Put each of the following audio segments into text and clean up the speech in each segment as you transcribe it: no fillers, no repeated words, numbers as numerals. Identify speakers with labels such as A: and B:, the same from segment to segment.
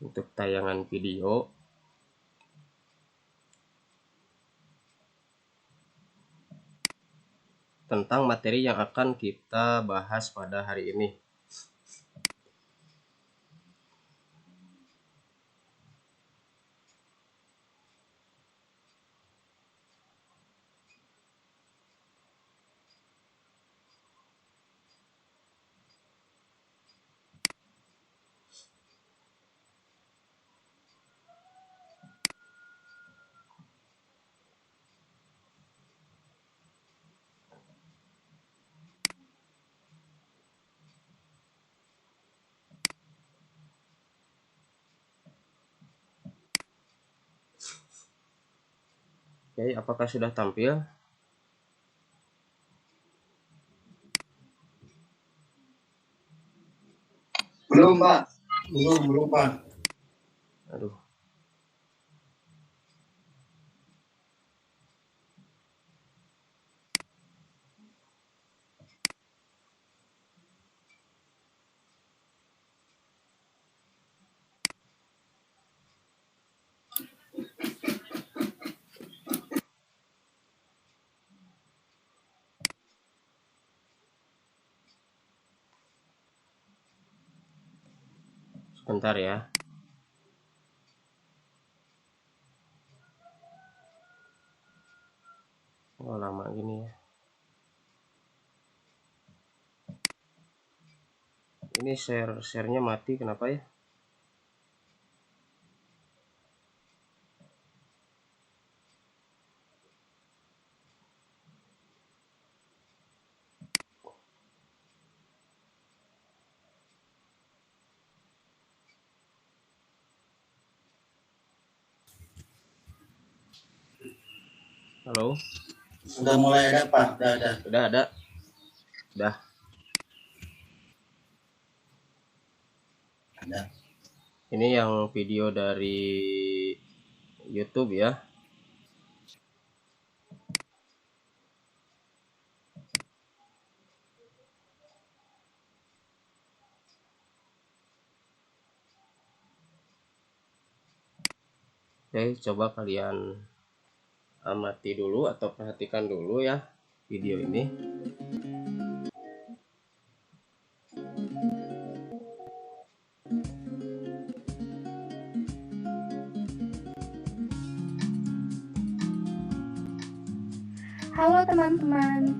A: untuk tayangan video tentang materi yang akan kita bahas pada hari ini. Oke, apakah sudah tampil?
B: Belum, Pak. Belum, Pak.
A: Aduh. Sebentar ya. Oh, lama gini ya. Ini share-nya mati, kenapa ya? Halo?
B: Sudah mulai ada, Pak. Sudah ada.
A: Sudah ada? Sudah.
B: Ada.
A: Ini yang video dari YouTube ya. Oke, coba kalian amati dulu atau perhatikan dulu ya video ini.
C: Halo teman-teman,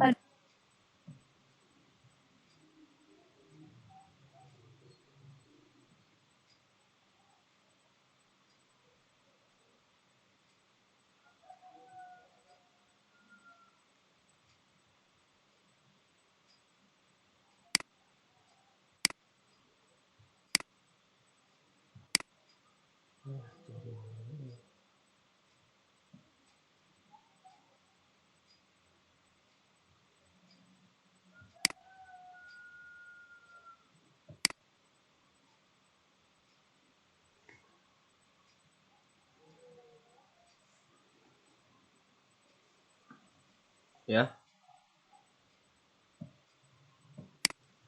A: Ya.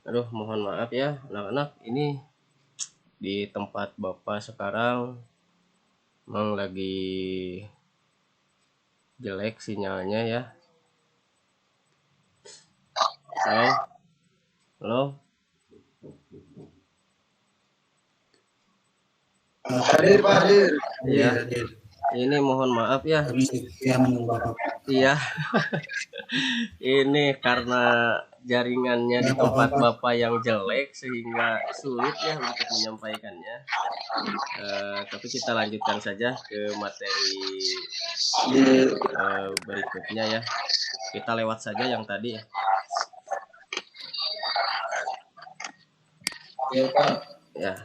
A: Aduh, mohon maaf ya anak-anak, ini di tempat Bapak sekarang memang lagi jelek sinyalnya ya. Halo? Halo?
B: Hadir, Pak. Hadir.
A: Iya.
B: Hadir.
A: Ini mohon maaf ya.
B: Kami setia menunggu Bapak.
A: Iya. Ini karena jaringannya di tempat Bapak yang jelek sehingga sulit ya untuk menyampaikannya. Tapi kita lanjutkan saja ke materi berikutnya ya. Kita lewat saja yang tadi ya.
B: Ya, Pak.
A: Ya.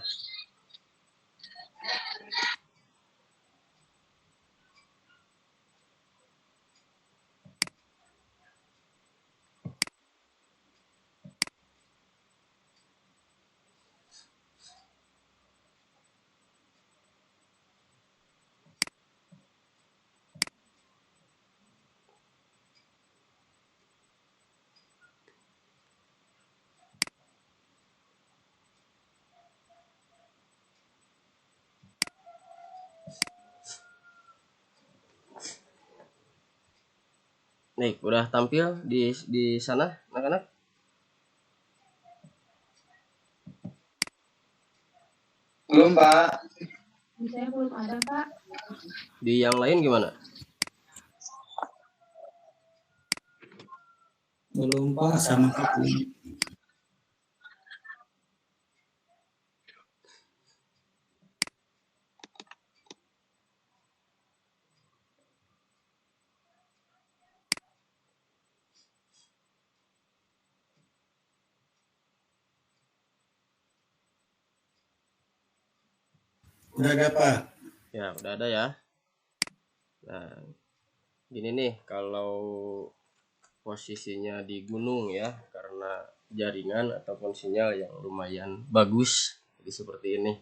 A: Nih, udah tampil di sana, anak-anak?
B: Belum, Pak.
C: Saya belum ada, Pak.
A: Di yang lain gimana?
B: Belum, Pak, sama aku. Udah ada, Pak.
A: Ya, udah ada ya. Nah, gini nih, kalau posisinya di gunung ya, karena jaringan ataupun sinyal yang lumayan bagus, jadi seperti ini.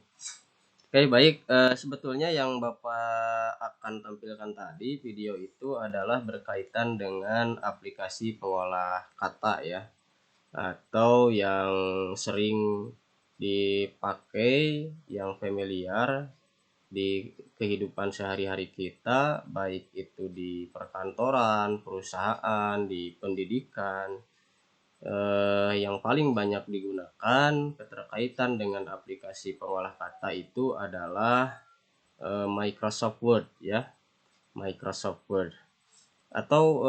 A: Oke, baik. Sebetulnya yang Bapak akan tampilkan tadi video itu adalah berkaitan dengan aplikasi pengolah kata ya, atau yang sering dipakai, yang familiar di kehidupan sehari-hari kita, baik itu di perkantoran, perusahaan, di pendidikan. Yang paling banyak digunakan keterkaitan dengan aplikasi pengolah kata itu adalah Microsoft Word ya, Microsoft Word. Atau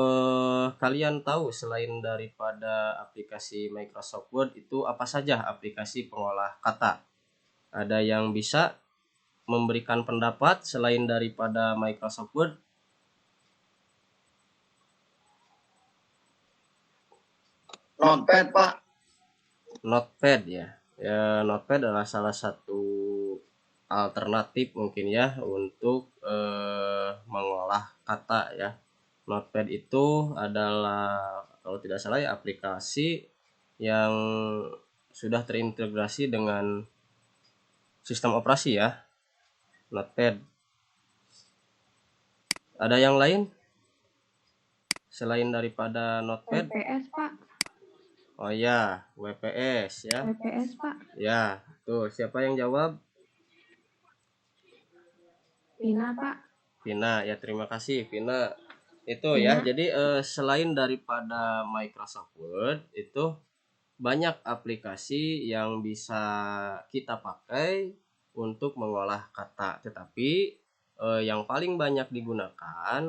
A: kalian tahu selain daripada aplikasi Microsoft Word itu apa saja aplikasi pengolah kata? Ada yang bisa memberikan pendapat selain daripada Microsoft Word?
B: Notepad, Pak.
A: Notepad ya. Ya, Notepad adalah salah satu alternatif mungkin ya untuk mengolah kata ya. Notepad itu adalah kalau tidak salah ya aplikasi yang sudah terintegrasi dengan sistem operasi ya. Notepad. Ada yang lain selain daripada Notepad?
C: WPS, Pak.
A: Oh ya, WPS ya.
C: WPS, Pak.
A: Ya, tuh siapa yang jawab?
C: Vina, Pak.
A: Vina, ya terima kasih Vina. Itu ya, jadi selain daripada Microsoft Word itu banyak aplikasi yang bisa kita pakai untuk mengolah kata, tetapi yang paling banyak digunakan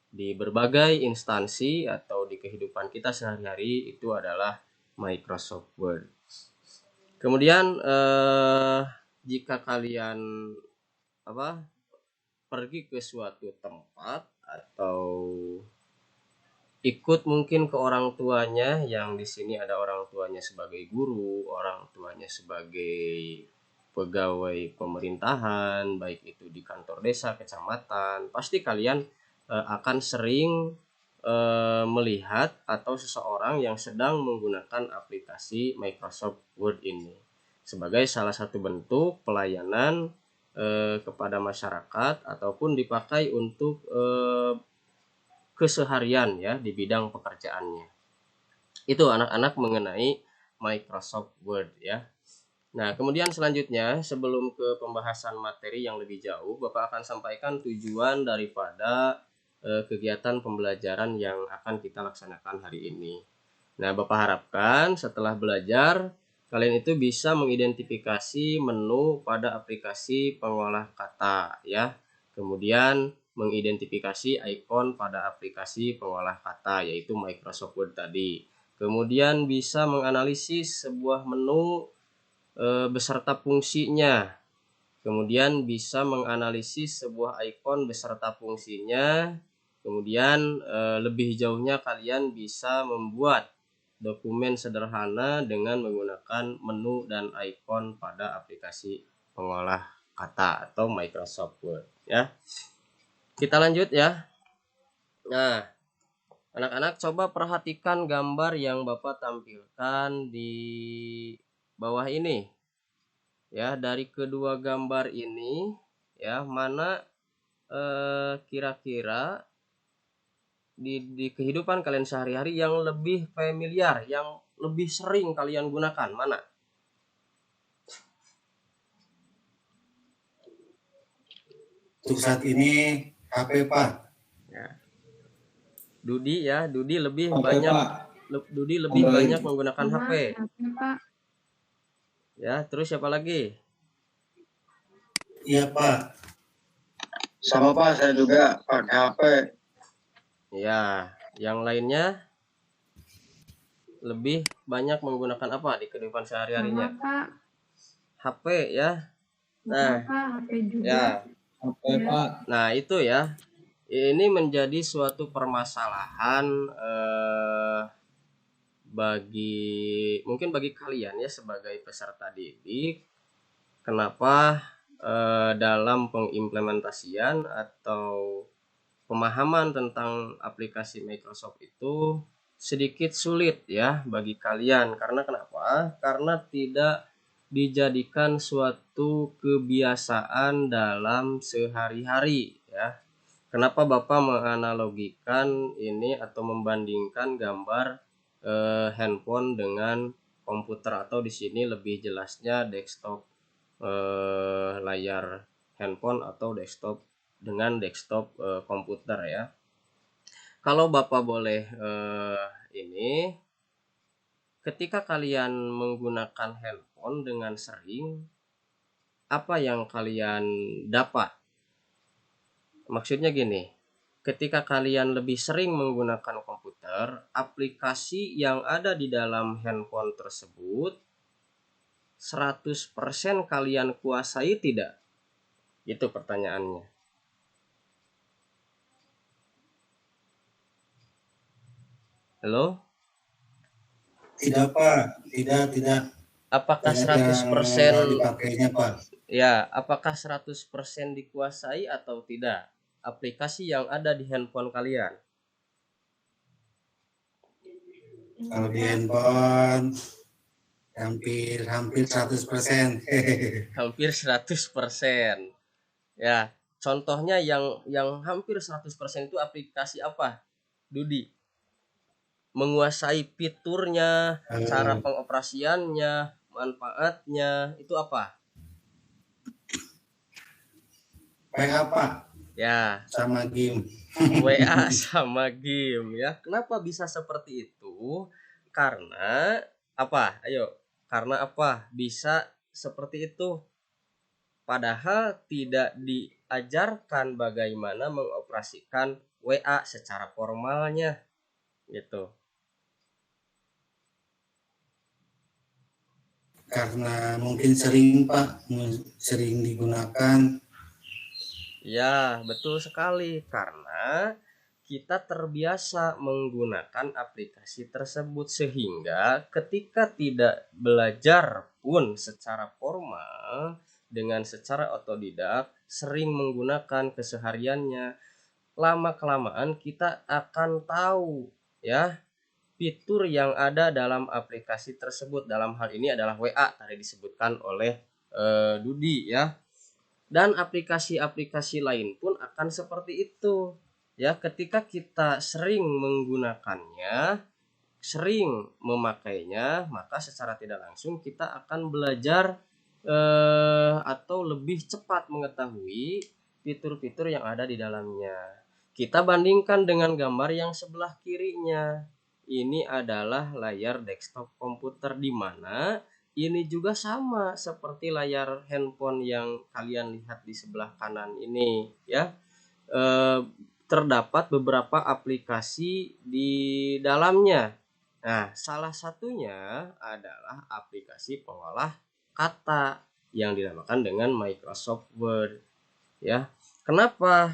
A: di berbagai instansi atau di kehidupan kita sehari-hari itu adalah Microsoft Word. Kemudian jika kalian pergi ke suatu tempat atau ikut mungkin ke orang tuanya, yang di sini ada orang tuanya sebagai guru, orang tuanya sebagai pegawai pemerintahan, baik itu di kantor desa, kecamatan, pasti kalian akan sering melihat atau seseorang yang sedang menggunakan aplikasi Microsoft Word ini sebagai salah satu bentuk pelayanan kepada masyarakat ataupun dipakai untuk keseharian ya di bidang pekerjaannya. Itu anak-anak mengenai Microsoft Word ya. Nah, kemudian selanjutnya sebelum ke pembahasan materi yang lebih jauh, Bapak akan sampaikan tujuan daripada kegiatan pembelajaran yang akan kita laksanakan hari ini. Nah, Bapak harapkan setelah belajar kalian itu bisa mengidentifikasi menu pada aplikasi pengolah kata ya. Kemudian mengidentifikasi ikon pada aplikasi pengolah kata yaitu Microsoft Word tadi. Kemudian bisa menganalisis sebuah menu beserta fungsinya. Kemudian bisa menganalisis sebuah ikon beserta fungsinya. Kemudian lebih jauhnya kalian bisa membuat dokumen sederhana dengan menggunakan menu dan ikon pada aplikasi pengolah kata atau Microsoft Word ya. Kita lanjut ya. Nah, anak-anak coba perhatikan gambar yang Bapak tampilkan di bawah ini. Ya, dari kedua gambar ini ya, mana kira-kira di kehidupan kalian sehari-hari yang lebih familiar, yang lebih sering kalian gunakan, mana?
B: Untuk saat ini HP, Pak.
A: Ya. Dudi ya, Dudi lebih
B: Oke,
A: banyak
B: Pak.
A: Dudi lebih
B: Kembali.
A: banyak menggunakan HP.
C: HP, Pak.
A: Ya, terus siapa lagi?
B: Iya, Pak. Sama, Pak. Saya juga pakai HP.
A: Ya, yang lainnya lebih banyak menggunakan apa di kehidupan
C: Sama,
A: sehari-harinya?
C: Pak.
A: HP ya.
C: Sama,
A: Nah,
C: Pak. HP juga.
A: ya.
B: Oke,
C: Ya.
B: Pak.
A: Nah, itu ya. Ini menjadi suatu permasalahan bagi kalian ya sebagai peserta didik. Kenapa dalam pengimplementasian atau pemahaman tentang aplikasi Microsoft itu sedikit sulit ya bagi kalian. Karena kenapa? Karena tidak dijadikan suatu kebiasaan dalam sehari-hari ya. Kenapa Bapak menganalogikan ini atau membandingkan gambar handphone dengan komputer, atau di sini lebih jelasnya desktop, layar handphone atau desktop dengan desktop komputer ya. Kalau Bapak boleh ini, ketika kalian menggunakan handphone dengan sering, apa yang kalian dapat? Maksudnya gini, ketika kalian lebih sering menggunakan komputer, aplikasi yang ada di dalam handphone tersebut 100% kalian kuasai tidak? Itu pertanyaannya. Halo?
B: Tidak, Pak. Tidak.
A: Apakah
B: Banyak
A: 100%
B: yang dipakainya, Pak.
A: ya, apakah 100% dikuasai atau tidak aplikasi yang ada di handphone kalian?
B: Kalau di handphone hampir 100%.
A: Hampir 100%. Ya, contohnya yang hampir 100% itu aplikasi apa? Dudi, menguasai fiturnya, cara pengoperasiannya, manfaatnya, itu apa?
B: PH, Pak.
A: Ya,
B: Sama game.
A: WA sama game ya. Kenapa bisa seperti itu? Karena apa? Ayo, karena apa? Bisa seperti itu. Padahal tidak diajarkan bagaimana mengoperasikan WA secara formalnya gitu.
B: Karena mungkin sering, Pak. Sering digunakan.
A: Ya, betul sekali, karena kita terbiasa menggunakan aplikasi tersebut sehingga ketika tidak belajar pun secara formal dengan secara otodidak, sering menggunakan kesehariannya, lama-kelamaan kita akan tahu ya fitur yang ada dalam aplikasi tersebut. Dalam hal ini adalah WA tadi disebutkan oleh Dudi ya. Dan aplikasi-aplikasi lain pun akan seperti itu ya. Ketika kita sering menggunakannya, sering memakainya, maka secara tidak langsung kita akan belajar atau lebih cepat mengetahui fitur-fitur yang ada di dalamnya. Kita bandingkan dengan gambar yang sebelah kirinya. Ini adalah layar desktop komputer, di mana ini juga sama seperti layar handphone yang kalian lihat di sebelah kanan ini ya. Terdapat beberapa aplikasi di dalamnya. Nah, salah satunya adalah aplikasi pengolah kata yang dinamakan dengan Microsoft Word ya. Kenapa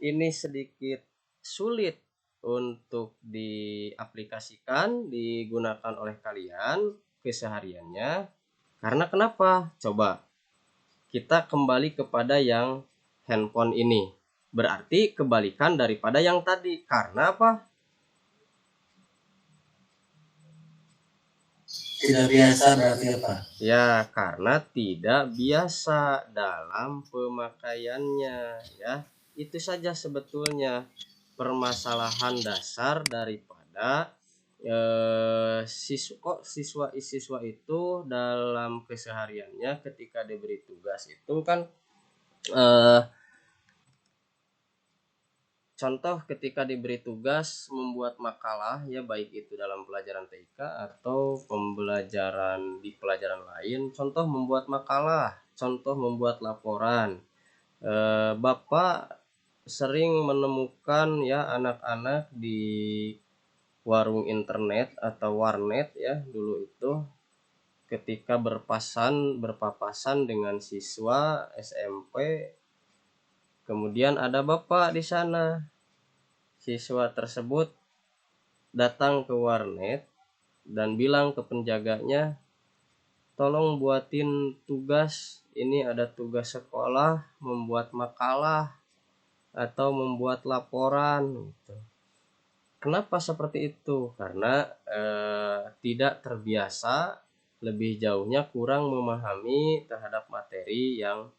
A: ini sedikit sulit untuk diaplikasikan, digunakan oleh kalian kesehariannya? Karena kenapa? Coba kita kembali kepada yang handphone ini. Berarti kebalikan daripada yang tadi. Karena apa?
B: Tidak biasa berarti apa?
A: Ya, karena tidak biasa dalam pemakaiannya ya. Itu saja sebetulnya permasalahan dasar daripada siswa itu dalam kesehariannya ketika diberi tugas itu kan contoh ketika diberi tugas membuat makalah ya, baik itu dalam pelajaran TIK atau pembelajaran di pelajaran lain, contoh membuat makalah, contoh membuat laporan. Bapak sering menemukan ya anak-anak di warung internet atau warnet ya dulu itu, ketika berpapasan dengan siswa SMP, kemudian ada bapak di sana. Siswa tersebut datang ke warnet dan bilang ke penjaganya, tolong buatin tugas, ini ada tugas sekolah, membuat makalah atau membuat laporan gitu. Kenapa seperti itu? Karena tidak terbiasa, lebih jauhnya kurang memahami terhadap materi yang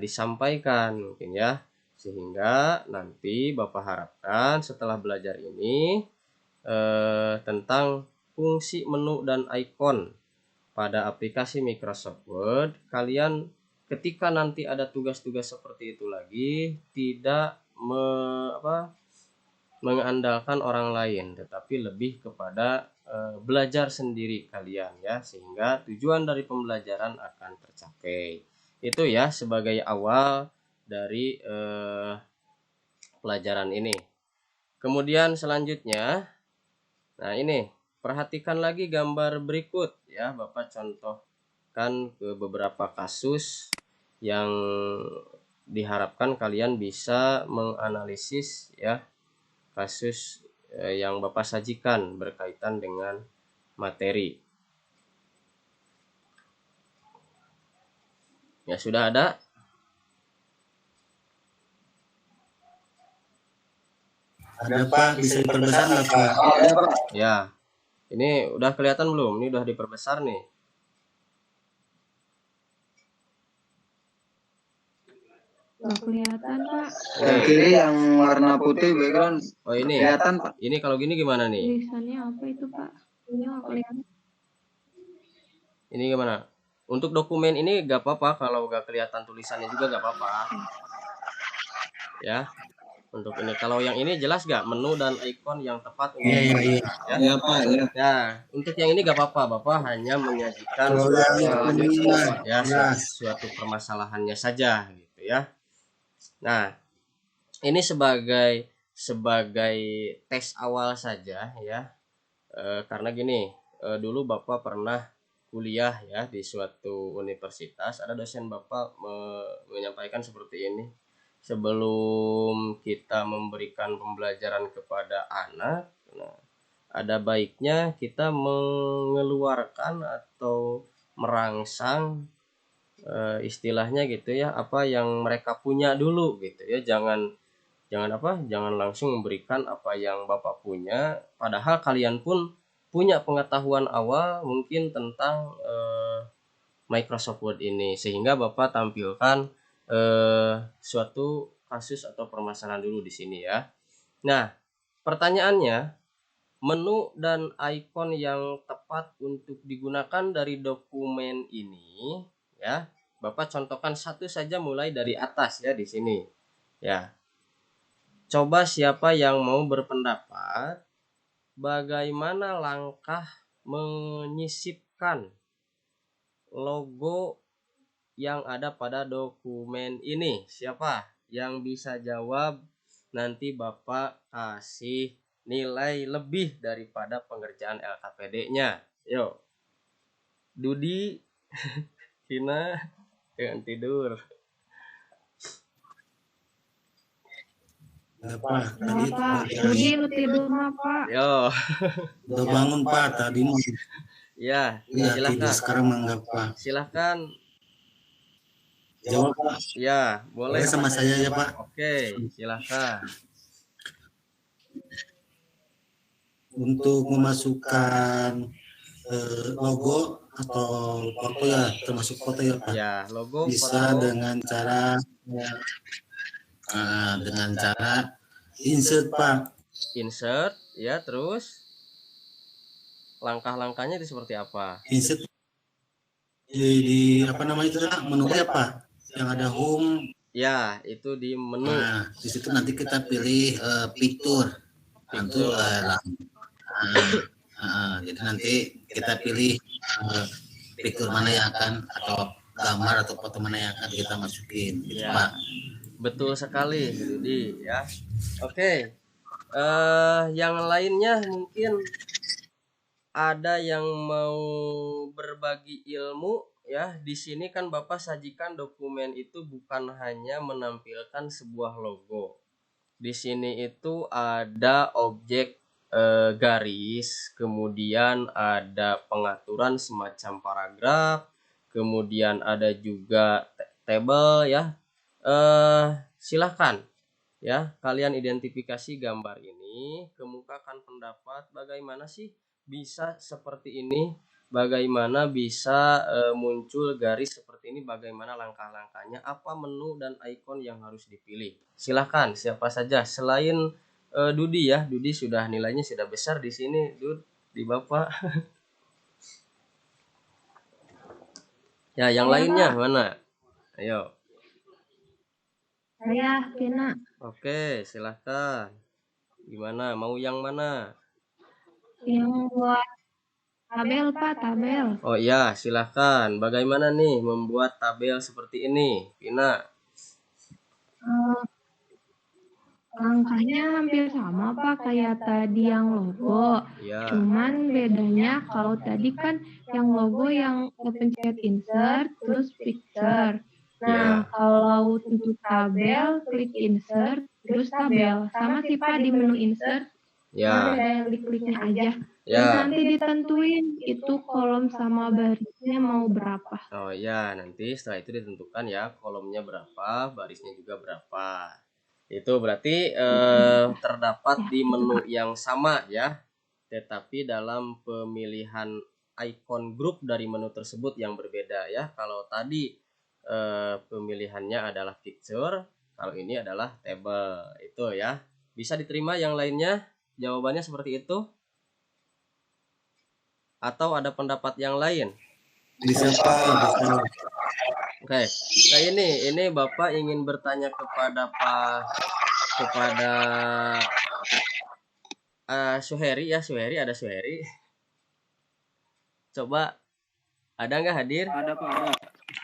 A: disampaikan mungkin ya. Sehingga nanti Bapak harapkan setelah belajar ini tentang fungsi menu dan icon pada aplikasi Microsoft Word, kalian ketika nanti ada tugas-tugas seperti itu lagi tidak mengandalkan orang lain, tetapi lebih kepada belajar sendiri kalian ya, sehingga tujuan dari pembelajaran akan tercapai. Itu ya sebagai awal dari pelajaran ini. Kemudian selanjutnya, nah ini perhatikan lagi gambar berikut ya, Bapak contohkan ke beberapa kasus yang diharapkan kalian bisa menganalisis ya kasus yang Bapak sajikan berkaitan dengan materi. Ya sudah ada?
B: Ada Pak, bisa diperbesar nggak Pak?
A: Ya, ini udah kelihatan belum? Ini udah diperbesar nih.
C: Nggak kelihatan, Pak.
D: Yang kiri yang warna putih background
A: Oh ini,
D: kelihatan Pak.
A: ini kalau gini gimana nih?
C: Tulisannya apa itu, Pak? Ini nggak kelihatan.
A: Ini gimana? Untuk dokumen ini gak apa-apa kalau gak kelihatan tulisannya juga gak apa-apa. Ya, untuk ini. Kalau yang ini jelas gak menu dan ikon yang tepat untuk
B: Iya.
A: ya?
D: Ya Pak, ya.
A: Ya, untuk yang ini gak apa-apa. Bapak hanya menyajikan
B: Kalau yang ini
A: ya
B: jelas.
A: suatu permasalahannya saja gitu ya. Nah, ini sebagai tes awal saja ya. Karena gini, dulu Bapak pernah kuliah ya di suatu universitas, ada dosen Bapak menyampaikan seperti ini. Sebelum kita memberikan pembelajaran kepada anak, nah, ada baiknya kita mengeluarkan atau merangsang istilahnya gitu ya, apa yang mereka punya dulu gitu ya. Jangan langsung memberikan apa yang Bapak punya, padahal kalian pun punya pengetahuan awal mungkin tentang Microsoft Word ini, sehingga Bapak tampilkan suatu kasus atau permasalahan dulu di sini ya. Nah, pertanyaannya, menu dan ikon yang tepat untuk digunakan dari dokumen ini ya, Bapak contohkan satu saja mulai dari atas ya di sini. Ya. Coba siapa yang mau berpendapat bagaimana langkah menyisipkan logo yang ada pada dokumen ini? Siapa yang bisa jawab? Nanti Bapak kasih nilai lebih daripada pengerjaan LKPD-nya. Yuk. Dudi, Cina, jangan tidur.
B: Nggak Pak, tadi
C: Nggak, Pak. Budi, lu tidur mah, Pak.
A: Yo.
B: udah bangun Pak, tadi mau
A: Ya,
B: ya tidur
A: silakan.
B: sekarang manggap Pak.
A: Silakan.
B: Jawab Pak.
A: Ya, boleh.
B: Boleh sama saya ya Pak.
A: Oke, silakan.
B: Untuk memasukkan logo atau foto ya, termasuk foto ya Pak.
A: Ya, logo
B: Bisa
A: foto.
B: dengan cara insert Pak.
A: Insert ya, terus langkah-langkahnya itu seperti apa?
B: Insert di apa namanya itu menu ya Pak, yang ada home,
A: Ya, itu di menu.
B: Nah, di situ nanti kita pilih picture. Nanti jadi nanti kita pilih picture mana yang akan atau gambar atau foto mana yang akan kita masukin gitu,
A: Ya,
B: Pak.
A: betul sekali, Rudi ya. Oke. Yang lainnya mungkin ada yang mau berbagi ilmu ya. Di sini kan Bapak sajikan dokumen itu bukan hanya menampilkan sebuah logo. Di sini itu ada objek garis, kemudian ada pengaturan semacam paragraf, kemudian ada juga table ya. Silahkan ya, kalian identifikasi gambar ini, kemukakan pendapat bagaimana sih bisa seperti ini, bagaimana bisa muncul garis seperti ini, bagaimana langkah-langkahnya, apa menu dan ikon yang harus dipilih. Silahkan siapa saja selain Dudi ya, Dudi sudah nilainya sudah besar di sini, di Bapak. Ya, yang lainnya mana? Ayo.
C: Saya Vina.
A: Oke, silahkan. Gimana? Mau yang mana?
C: Yang buat tabel Pak, tabel.
A: Oh iya, silahkan. Bagaimana nih membuat tabel seperti ini, Vina?
C: Langkahnya hampir sama Pak kayak tadi yang logo.
A: Ya,
C: Cuman bedanya kalau tadi kan yang logo yang pencet insert terus picture. Nah,
A: ya,
C: kalau untuk tabel klik insert terus tabel. Sama sih Pak di menu insert.
A: ya,
C: Ada klik-kliknya aja.
A: ya.
C: Terus nanti ditentuin itu kolom sama barisnya mau berapa.
A: Oh ya, nanti setelah itu ditentukan ya kolomnya berapa, barisnya juga berapa. Itu berarti terdapat di menu yang sama ya, tetapi dalam pemilihan ikon grup dari menu tersebut yang berbeda ya. Kalau tadi pemilihannya adalah picture, kalau ini adalah table. Itu ya. Bisa diterima yang lainnya? Jawabannya seperti itu? Atau ada pendapat yang lain?
B: Bisa, Pak. Bisa.
A: Oke. Nah ini Bapak ingin bertanya kepada Suheri ya, Suheri, ada Suheri. Coba ada nggak hadir?
D: Ada Pak, ada.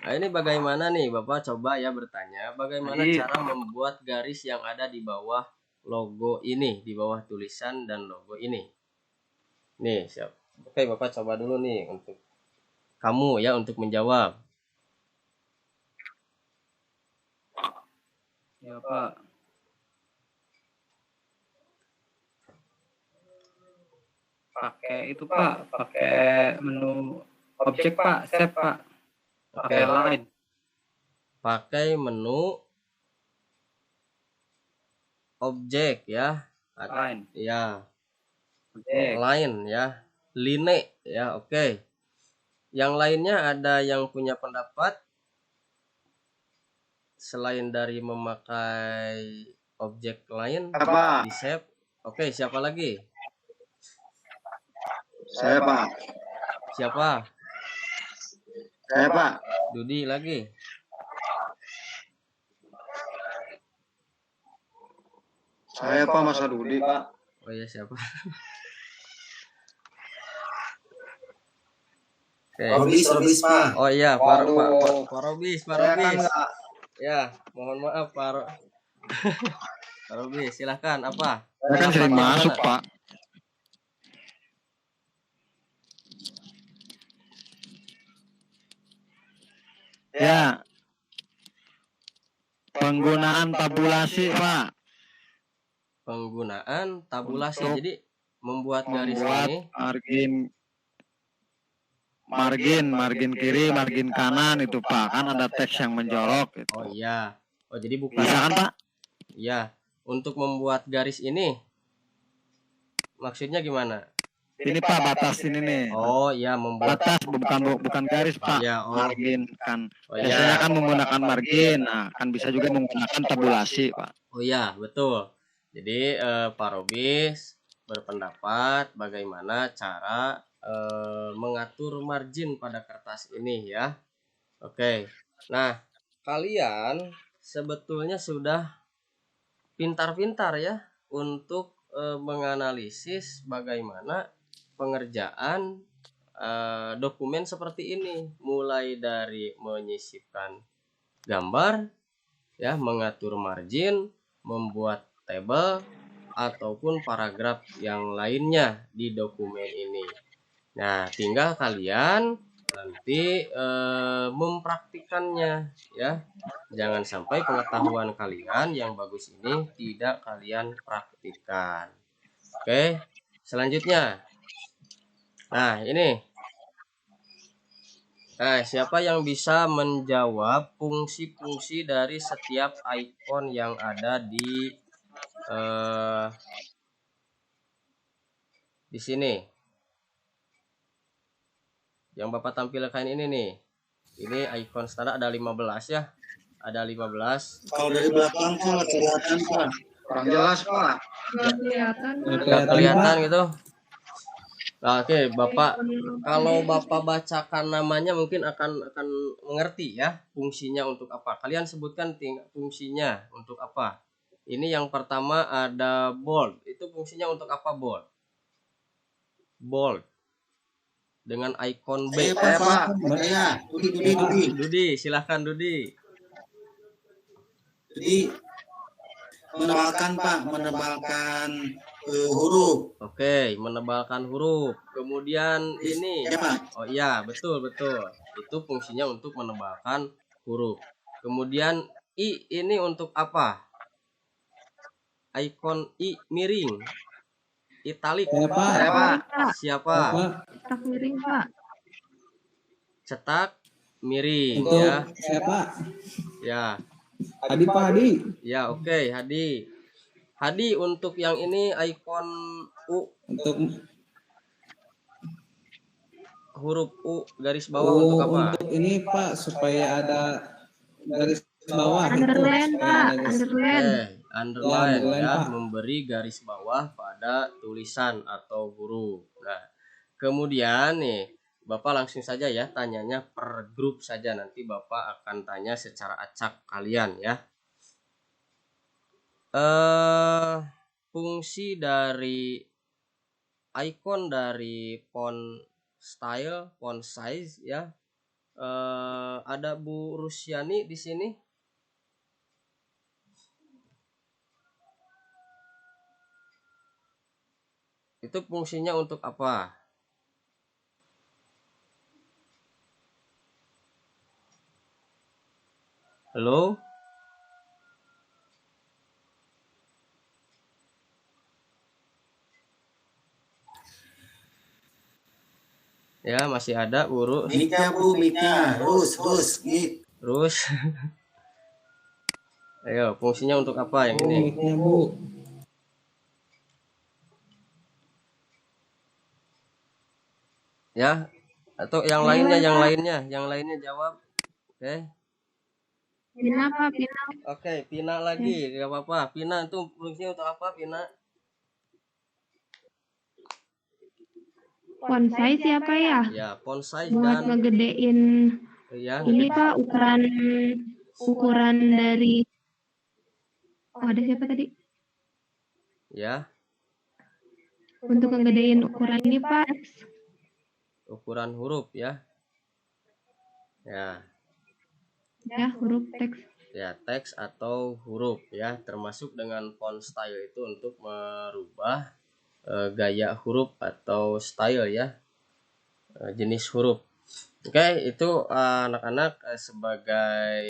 A: Nah, ini bagaimana nih Bapak coba ya bertanya bagaimana
D: Hadir.
A: cara membuat garis yang ada di bawah logo ini, di bawah tulisan dan logo ini. Nih, siap. Oke, Bapak coba dulu nih untuk kamu ya untuk menjawab.
D: Ya Pak. Pakai itu Pak, pakai menu objek Pak, save Pak.
A: Oke,
D: Pakai line.
A: pakai menu objek ya.
D: Line.
A: Ya,
D: Objek.
A: line ya. Line ya, oke. Yang lainnya ada yang punya pendapat selain dari memakai objek lain
D: Apa?
A: di save. Oke, siapa lagi?
D: Saya Pak.
A: Siapa?
D: Saya Pak.
A: Dudi lagi.
D: Saya Pak Mas Dudi Pak.
A: Oh ya, siapa? Oke.
B: Robis, Pak.
A: Oh iya,
D: Waduh.
A: Pak Robis, Pak
D: Saya kan
A: Robis.
D: nggak
A: Ya, mohon maaf Pak Robis, silahkan apa?
D: Saya kan sering
A: Pendapatnya
D: masuk
A: gimana?
D: Pak. Ya. Penggunaan tabulasi Pak.
A: Penggunaan tabulasi.
D: Untuk
A: Jadi membuat garis
D: Membuat
A: ini
D: margin kiri, margin kanan itu Pak. Kan ada teks yang menjorok gitu.
A: Oh iya. Oh jadi bukan.
D: Bisa kan Pak?
A: Iya. Untuk membuat garis ini maksudnya gimana?
D: Ini Pak batas ini nih.
A: Oh iya, membuat.
D: Batas bukan garis Pak.
A: Ya, oh.
D: Margin kan.
A: Oh
D: Biasanya
A: iya.
D: kan menggunakan margin. Nah, kan bisa juga menggunakan tabulasi Pak.
A: Oh iya, betul. Jadi Pak Robis berpendapat bagaimana cara mengatur margin pada kertas ini ya. Oke. Nah, kalian sebetulnya sudah pintar-pintar ya untuk menganalisis bagaimana pengerjaan dokumen seperti ini, mulai dari menyisipkan gambar ya, mengatur margin, membuat tabel ataupun paragraf yang lainnya di dokumen ini. Nah, tinggal kalian nanti mempraktikannya ya. Jangan sampai pengetahuan kalian yang bagus ini tidak kalian praktikkan. Oke, selanjutnya. Nah, ini. Nah, siapa yang bisa menjawab fungsi-fungsi dari setiap icon yang ada di sini? Yang Bapak tampilkan ini nih. Ini icon standar ada 15 ya. Ada 15.
B: Kalau dari belakang Pak kelihatan Pak.
D: Kurang jelas, Pak.
C: Nggak kelihatan.
A: Nggak kelihatan gitu. Nah, oke, Bapak, kalau Bapak bacakan namanya mungkin akan mengerti ya fungsinya untuk apa. Kalian sebutkan fungsinya untuk apa. Ini yang pertama ada bold. Itu fungsinya untuk apa bold? Bold. Dengan icon B.
B: Pak.
A: Dudi, silahkan Dudi.
B: Jadi menebalkan Pak, menebalkan huruf.
A: Oke, menebalkan huruf. Kemudian ini.
B: Ya Pak.
A: Oh iya, betul. Itu fungsinya untuk menebalkan huruf. Kemudian I ini untuk apa? Icon I miring. Italik. Siapa?
C: Cetak miring, Pak.
A: Cetak miring
E: Untuk
A: ya.
E: siapa?
A: Ya.
E: Hadi Pak Hadi.
A: Ya, oke, Hadi. Hadi untuk yang ini icon U,
E: Untuk
A: huruf U garis bawah untuk apa?
E: Untuk ini Pak supaya ada garis bawah.
C: Underline, Pak. Underline.
A: Underline
E: Ya,
A: ya,
E: Pak.
A: memberi garis bawah pada tulisan atau huruf. Nah, kemudian nih Bapak langsung saja ya tanyanya per grup saja, nanti Bapak akan tanya secara acak kalian ya. Fungsi dari icon dari font style, font size ya. Ada Bu Rusyani di sini. Itu fungsinya untuk apa? Halo? Ya, masih ada Uru.
B: Mika Bu, Mika. Rus, Mik.
A: Terus ayo, fungsinya untuk apa yang ini?
E: Mic-nya Bu.
A: Ya, atau yang lainnya jawab. Oke.
C: Pina, Pak. Pina.
A: Oke, Pina lagi, gak apa-apa. Pina itu fungsinya untuk apa, Pina?
C: Font size siapa ya?
A: Ya, font size
C: Buat
A: dan
C: ngegedein
A: ya,
C: ini, Pak, ukuran dari. Oh, ada siapa tadi?
A: ya,
C: Untuk ngegedein ukuran ini, Pak.
A: ukuran huruf ya. Ya,
C: Ya, huruf teks.
A: ya teks atau huruf ya, termasuk dengan font style itu untuk merubah gaya huruf atau style ya, jenis huruf. Oke, itu anak-anak sebagai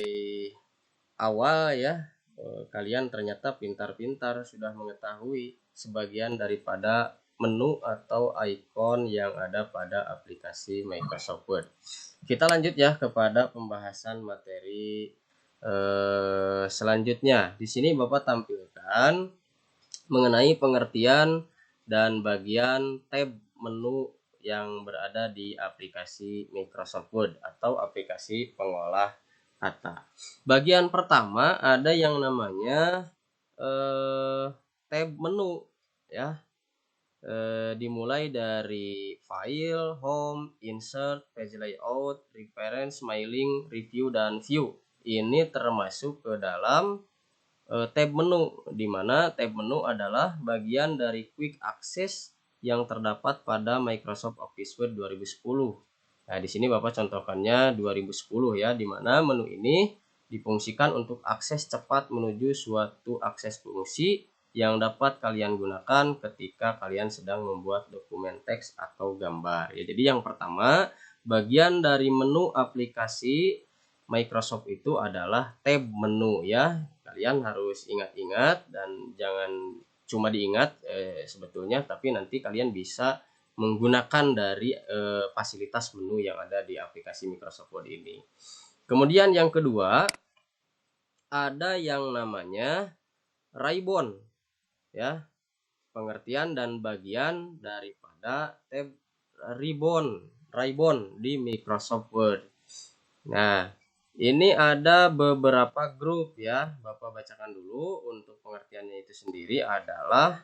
A: awal ya, kalian ternyata pintar-pintar sudah mengetahui sebagian daripada menu atau icon yang ada pada aplikasi Microsoft Word. Kita lanjut ya kepada pembahasan materi selanjutnya. Di sini Bapak tampilkan mengenai pengertian dan bagian tab menu yang berada di aplikasi Microsoft Word atau aplikasi pengolah kata. Bagian pertama ada yang namanya tab menu ya. Dimulai dari file, home, insert, page layout, reference, mailing, review, dan view. ini termasuk ke dalam tab menu, di mana tab menu adalah bagian dari quick access yang terdapat pada Microsoft Office Word 2010. Nah, di sini Bapak contohkannya 2010 ya, di mana menu ini difungsikan untuk akses cepat menuju suatu akses fungsi yang dapat kalian gunakan ketika kalian sedang membuat dokumen teks atau gambar. Ya, jadi yang pertama, bagian dari menu aplikasi Microsoft itu adalah tab menu ya. Kalian harus ingat-ingat dan jangan cuma diingat sebetulnya, tapi nanti kalian bisa menggunakan dari fasilitas menu yang ada di aplikasi Microsoft Word ini. Kemudian yang kedua, ada yang namanya ribbon ya. Pengertian dan bagian daripada tab ribbon di Microsoft Word. Nah, ini ada beberapa grup ya. Bapak bacakan dulu. Untuk pengertiannya itu sendiri adalah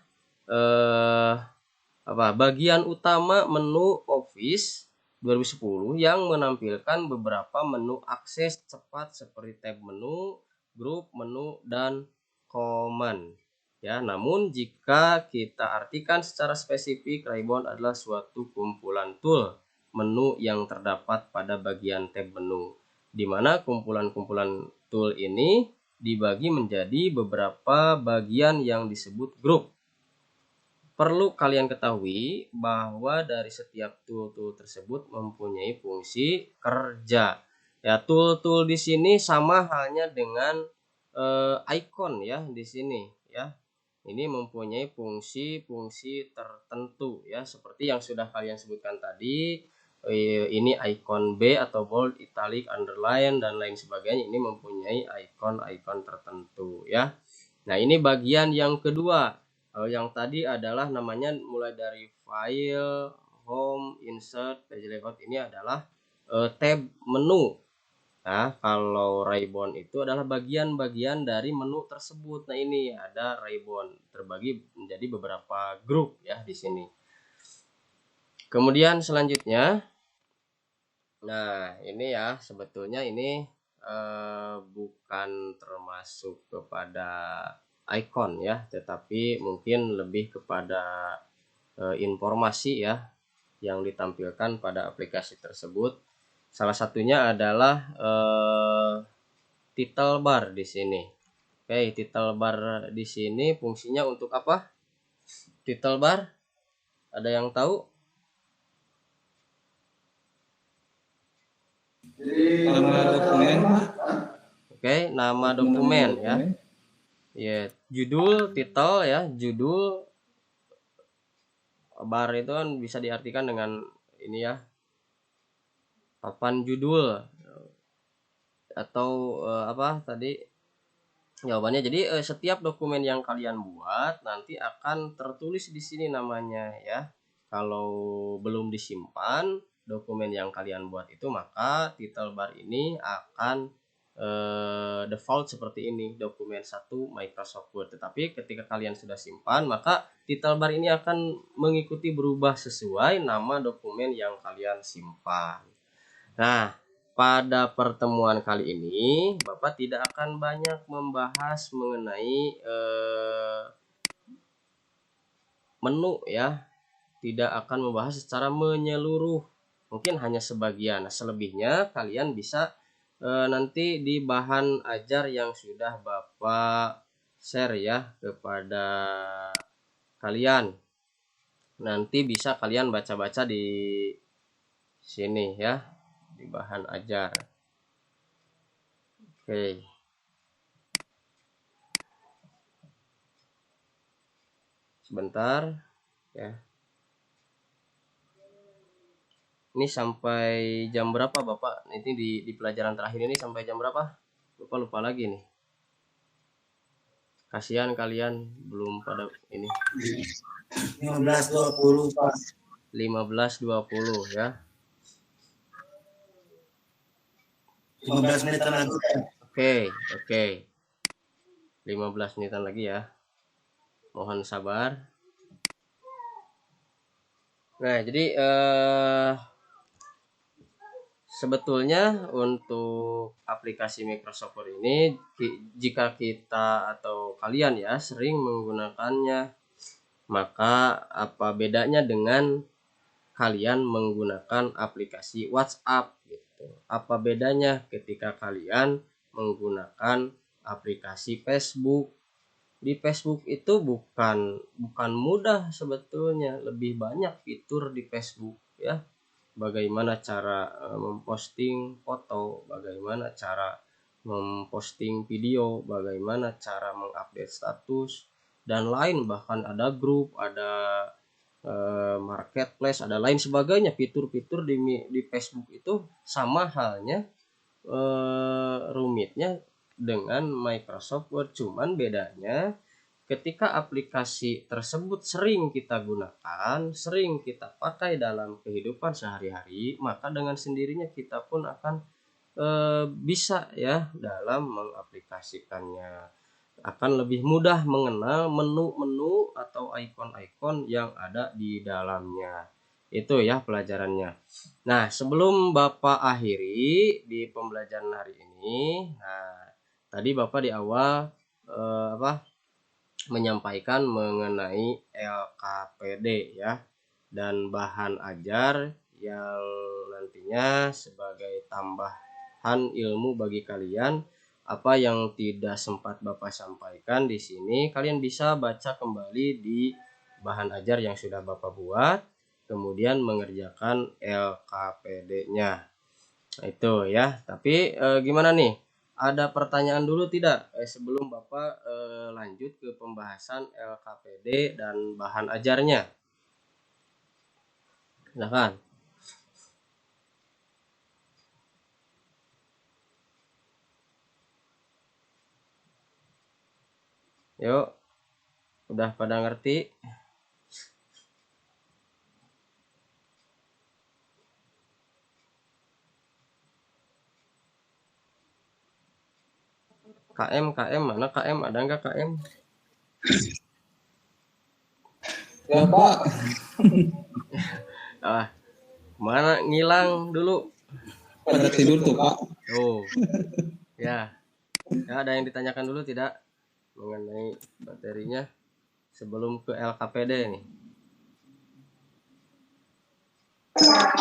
A: bagian utama menu Office 2010 yang menampilkan beberapa menu akses cepat seperti tab menu, grup menu, dan command. Ya, namun jika kita artikan secara spesifik, ribbon adalah suatu kumpulan tool menu yang terdapat pada bagian tab menu, di mana kumpulan-kumpulan tool ini dibagi menjadi beberapa bagian yang disebut grup. Perlu kalian ketahui bahwa dari setiap tool-tool tersebut mempunyai fungsi kerja. Ya, tool-tool di sini sama halnya dengan icon ya di sini ya. Ini mempunyai fungsi-fungsi tertentu ya, seperti yang sudah kalian sebutkan tadi. Ini icon B atau bold, italic, underline, dan lain sebagainya. Ini mempunyai icon-icon tertentu ya. Nah, ini bagian yang kedua. Yang tadi adalah namanya mulai dari file, home, insert, page layout. Ini adalah tab menu. Nah, kalau ribbon itu adalah bagian-bagian dari menu tersebut. Nah, ini ada ribbon terbagi menjadi beberapa grup ya di sini. Kemudian selanjutnya, nah ini ya sebetulnya ini bukan termasuk kepada icon ya, tetapi mungkin lebih kepada informasi ya yang ditampilkan pada aplikasi tersebut. Salah satunya adalah title bar di sini. Oke, title bar di sini fungsinya untuk apa? Title bar, ada yang tahu?
E: Nama dokumen.
A: Oke, nama dokumen ya. Ya, judul, title ya, judul. Bar itu kan bisa diartikan dengan ini ya, papan judul atau apa tadi jawabannya. Jadi setiap dokumen yang kalian buat nanti akan tertulis di sini namanya ya. Kalau belum disimpan dokumen yang kalian buat itu, maka title bar ini akan default seperti ini, dokumen 1 Microsoft Word. Tetapi ketika kalian sudah simpan, maka title bar ini akan mengikuti berubah sesuai nama dokumen yang kalian simpan. Nah, pada pertemuan kali ini Bapak tidak akan banyak membahas mengenai menu ya, tidak akan membahas secara menyeluruh, mungkin hanya sebagian. Nah, selebihnya kalian bisa nanti di bahan ajar yang sudah Bapak share ya kepada kalian. Nanti bisa kalian baca-baca di sini ya, di bahan ajar. Oke. Sebentar ya. Ini sampai jam berapa Bapak? Ini di pelajaran terakhir ini sampai jam berapa? Bapak lupa lagi nih. Kasihan kalian belum pada ini.
B: 15.20 Pak.
A: 15.20 ya.
B: 15 menitan lagi.
A: Oke. 15 menitan lagi ya. Mohon sabar. Nah, jadi sebetulnya untuk aplikasi Microsoft Word ini jika kita atau kalian ya sering menggunakannya, maka apa bedanya dengan kalian menggunakan aplikasi WhatsApp gitu? Apa bedanya ketika kalian menggunakan aplikasi Facebook? Di Facebook itu bukan mudah sebetulnya, lebih banyak fitur di Facebook ya. Bagaimana cara memposting foto, bagaimana cara memposting video, bagaimana cara mengupdate status dan lain, bahkan ada grup, ada marketplace, ada lain sebagainya. Fitur-fitur di Facebook itu sama halnya rumitnya dengan Microsoft Word, cuman bedanya ketika aplikasi tersebut sering kita gunakan, sering kita pakai dalam kehidupan sehari-hari, maka dengan sendirinya kita pun akan bisa ya dalam mengaplikasikannya, akan lebih mudah mengenal menu-menu atau ikon-ikon yang ada di dalamnya. Itu ya pelajarannya. Nah, sebelum Bapak akhiri di pembelajaran hari ini, nah tadi Bapak di awal menyampaikan mengenai LKPD ya, dan bahan ajar yang nantinya sebagai tambahan ilmu bagi kalian. Apa yang tidak sempat Bapak sampaikan di sini, kalian bisa baca kembali di bahan ajar yang sudah Bapak buat, kemudian mengerjakan LKPD-nya. Itu ya. Tapi gimana nih? Ada pertanyaan dulu tidak sebelum Bapak lanjut ke pembahasan LKPD dan bahan ajarnya? Silakan. Yuk, udah pada ngerti? KM mana KM? Ada nggak KM?
E: Ya Pak.
A: Mana ngilang dulu?
E: Pada tidur tuh Pak.
A: Oh, ya. Ya, ada yang ditanyakan dulu tidak mengenai materinya sebelum ke LKPD nih?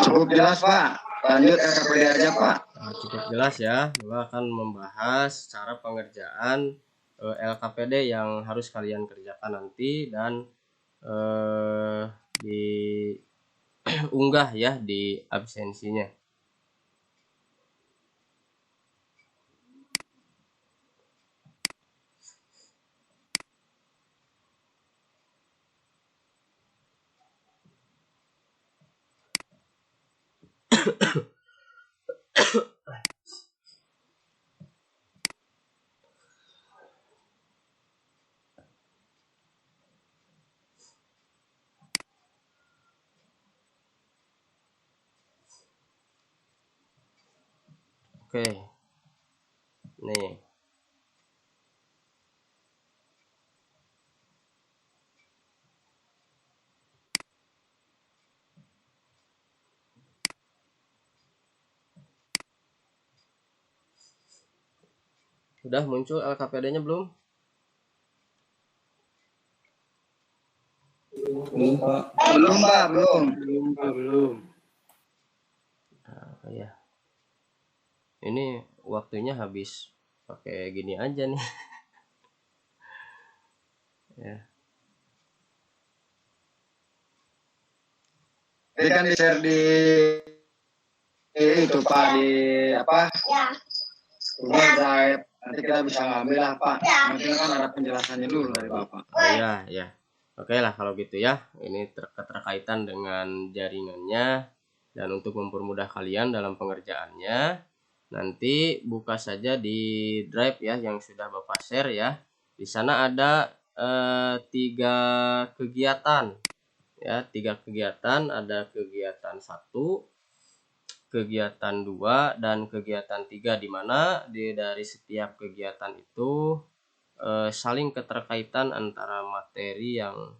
F: Cukup jelas Pak. Lanjut LKPD aja Pak.
A: Nah, cukup jelas ya. Bapak akan membahas cara pengerjaan LKPD yang harus kalian kerjakan nanti dan diunggah ya di absensinya. Oke. Nih. Sudah muncul LKPD-nya belum?
E: Belum Pak.
F: Belum Pak, belum.
D: Belum.
A: Nah, ya. Ini waktunya habis pakai gini aja nih. Ya.
F: Ini kan di-share di itu Pak, di apa? Google Drive. Nanti kita bisa ngambil lah Pak. Nanti kan ada penjelasannya dulu dari Bapak.
A: Oh, ya, ya. Oke lah kalau gitu ya. Ini keterkaitan dengan jaringannya, dan untuk mempermudah kalian dalam pengerjaannya, nanti buka saja di Drive ya yang sudah Bapak share ya. Di sana ada 3 kegiatan ya, 3 kegiatan. Ada kegiatan 1, kegiatan 2, dan kegiatan 3, di mana dari setiap kegiatan itu saling keterkaitan antara materi yang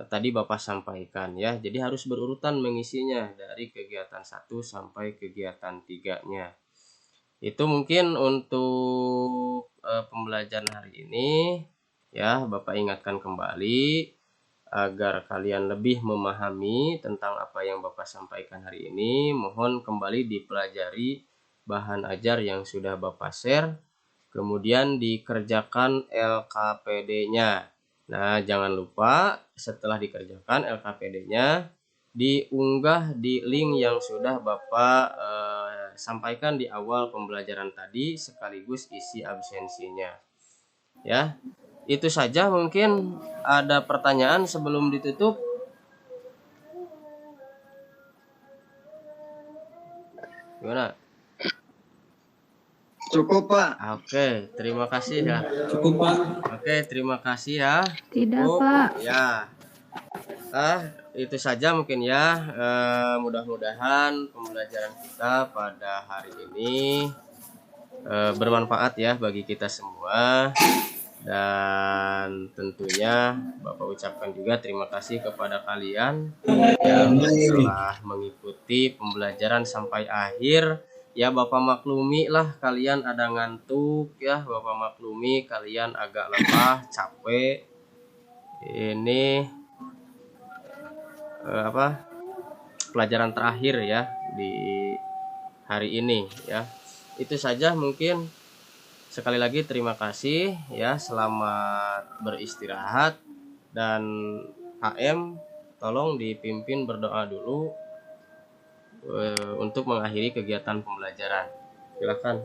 A: tadi Bapak sampaikan ya. Jadi harus berurutan mengisinya dari kegiatan 1 sampai kegiatan 3-nya. Itu mungkin untuk pembelajaran hari ini ya, Bapak ingatkan kembali agar kalian lebih memahami tentang apa yang Bapak sampaikan hari ini. Mohon kembali dipelajari bahan ajar yang sudah Bapak share, kemudian dikerjakan LKPD-nya. Nah, jangan lupa setelah dikerjakan LKPD-nya diunggah di link yang sudah Bapak sampaikan di awal pembelajaran tadi, sekaligus isi absensinya. Ya, itu saja. Mungkin ada pertanyaan sebelum ditutup. Gimana?
F: Cukup, Pak.
A: Oke, terima kasih ya.
E: Cukup, Pak.
A: Oke, terima kasih ya.
C: Tidak,
A: Oh,
C: Pak.
A: ya. Itu saja mungkin ya. Mudah-mudahan pembelajaran kita pada hari ini bermanfaat ya bagi kita semua. Dan tentunya Bapak ucapkan juga terima kasih kepada kalian yang telah mengikuti pembelajaran sampai akhir. Ya, Bapak maklumi lah kalian ada ngantuk ya, Bapak maklumi kalian agak lelah, capek. Ini pelajaran terakhir ya di hari ini ya. Itu saja mungkin. Sekali lagi terima kasih ya, selamat beristirahat, dan HM tolong dipimpin berdoa dulu untuk mengakhiri kegiatan pembelajaran. Silakan.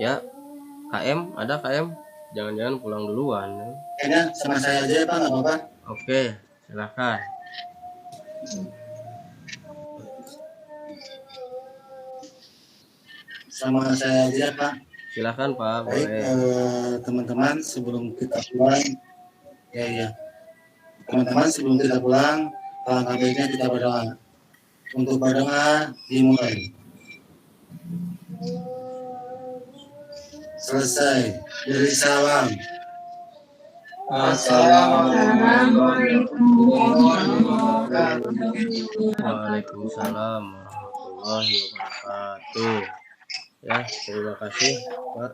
A: Ya, KM, ada KM? Jangan-jangan pulang duluan.
B: Kayaknya sama saya aja ya Pak, nggak apa-apa.
A: Oke, silakan.
B: Sama saya aja Pak.
A: Silakan Pak,
B: Baik,
A: boleh.
B: teman-teman sebelum kita pulang, ya. Teman-teman sebelum kita pulang, alangkah baiknya kita berdoa. Untuk berdoa dimulai. Selesai. Beri salam.
C: Assalamualaikum
A: Waalaikumsalam warahmatullahi wabarakatuh. Ya, terima kasih Pak.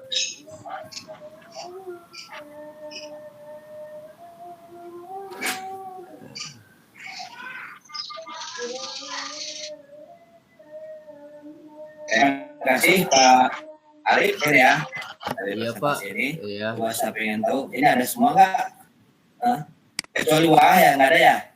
G: Terima kasih Pak Arif ya.
A: Iya Pak.
G: Ini
A: Iya.
G: gua pengen tahu ini ada semua nggak? Kecuali Wah ya nggak ada ya?